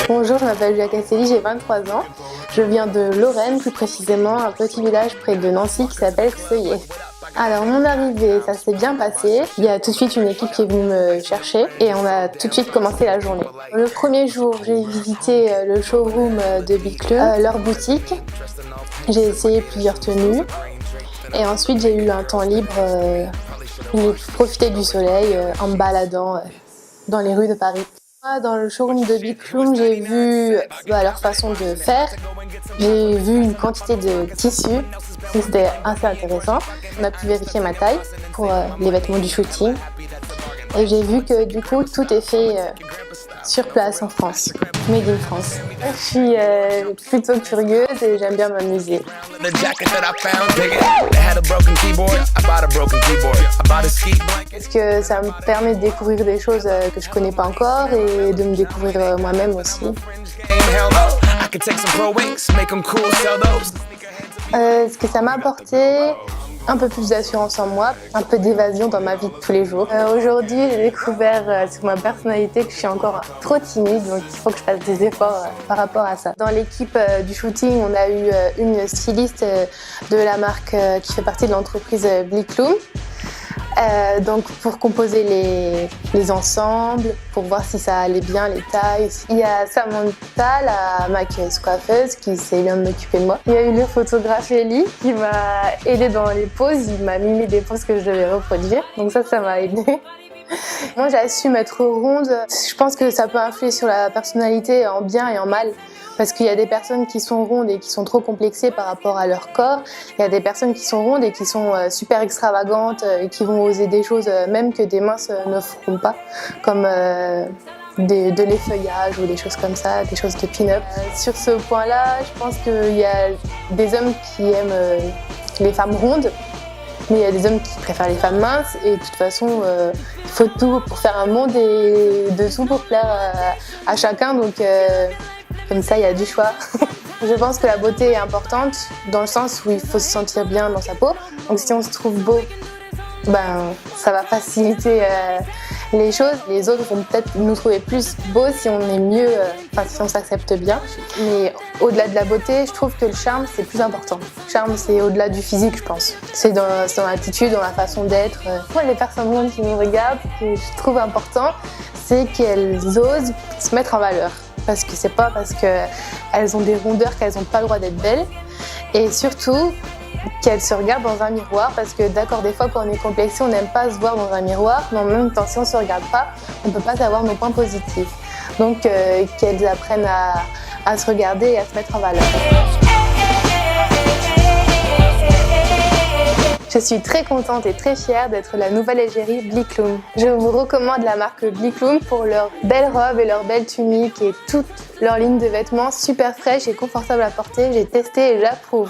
Bonjour, je m'appelle Julia Castelli, j'ai 23 ans. Je viens de Lorraine, plus précisément un petit village près de Nancy qui s'appelle Xeuillé. Alors mon arrivée, ça s'est bien passé. Il y a tout de suite une équipe qui est venue me chercher et on a tout de suite commencé la journée. Le premier jour, j'ai visité le showroom de Biclum, leur boutique. J'ai essayé plusieurs tenues et ensuite j'ai eu un temps libre. J'ai profité du soleil en me baladant dans les rues de Paris. Dans le showroom de Biclum, j'ai vu leur façon de faire. J'ai vu une quantité de tissus. C'était assez intéressant. On a pu vérifier ma taille pour les vêtements du shooting. Et j'ai vu que du coup, tout est fait sur place en France, made in France. Je suis plutôt curieuse et j'aime bien m'amuser. Parce que ça me permet de découvrir des choses que je connais pas encore et de me découvrir moi-même aussi. Ce que ça m'a apporté, un peu plus d'assurance en moi, un peu d'évasion dans ma vie de tous les jours. Aujourd'hui, j'ai découvert sur ma personnalité que je suis encore trop timide, donc il faut que je fasse des efforts par rapport à ça. Dans l'équipe du shooting, on a eu une styliste de la marque qui fait partie de l'entreprise Biclum. Donc pour composer les ensembles, pour voir si ça allait bien, les tailles. Il y a Samantha, la maquilleuse coiffeuse, qui sait bien de m'occuper de moi. Il y a eu le photographe Ellie qui m'a aidé dans les poses, il m'a mimé des poses que je devais reproduire, donc ça m'a aidé. Moi j'assume être ronde, je pense que ça peut influer sur la personnalité en bien et en mal. Parce qu'il y a des personnes qui sont rondes et qui sont trop complexées par rapport à leur corps. Il y a des personnes qui sont rondes et qui sont super extravagantes et qui vont oser des choses même que des minces ne feront pas. Comme de l'effeuillage ou des choses comme ça, des choses de pin-up. Sur ce point-là, je pense qu'il y a des hommes qui aiment les femmes rondes. Mais il y a des hommes qui préfèrent les femmes minces et de toute façon, il faut tout pour faire un monde et de tout pour plaire à chacun. Donc comme ça, il y a du choix. Je pense que la beauté est importante dans le sens où il faut se sentir bien dans sa peau. Donc si on se trouve beau, ça va faciliter les choses. Les autres vont peut-être nous trouver plus beaux si on est mieux, si on s'accepte bien. Mais au-delà de la beauté, je trouve que le charme, c'est plus important. Le charme, c'est au-delà du physique, je pense. C'est dans l'attitude, dans la façon d'être. Moi, les personnes rondes qui nous regardent, ce que je trouve important, c'est qu'elles osent se mettre en valeur. Parce que c'est pas parce qu'elles ont des rondeurs qu'elles n'ont pas le droit d'être belles. Et surtout, qu'elles se regardent dans un miroir. Parce que d'accord, des fois quand on est complexé, on n'aime pas se voir dans un miroir. Mais en même temps, si on ne se regarde pas, on ne peut pas savoir nos points positifs. Donc qu'elles apprennent à se regarder et à se mettre en valeur. Je suis très contente et très fière d'être la nouvelle égérie Biclum. Je vous recommande la marque Biclum pour leurs belles robes et leurs belles tuniques et toute leur ligne de vêtements super fraîche et confortable à porter. J'ai testé et j'approuve.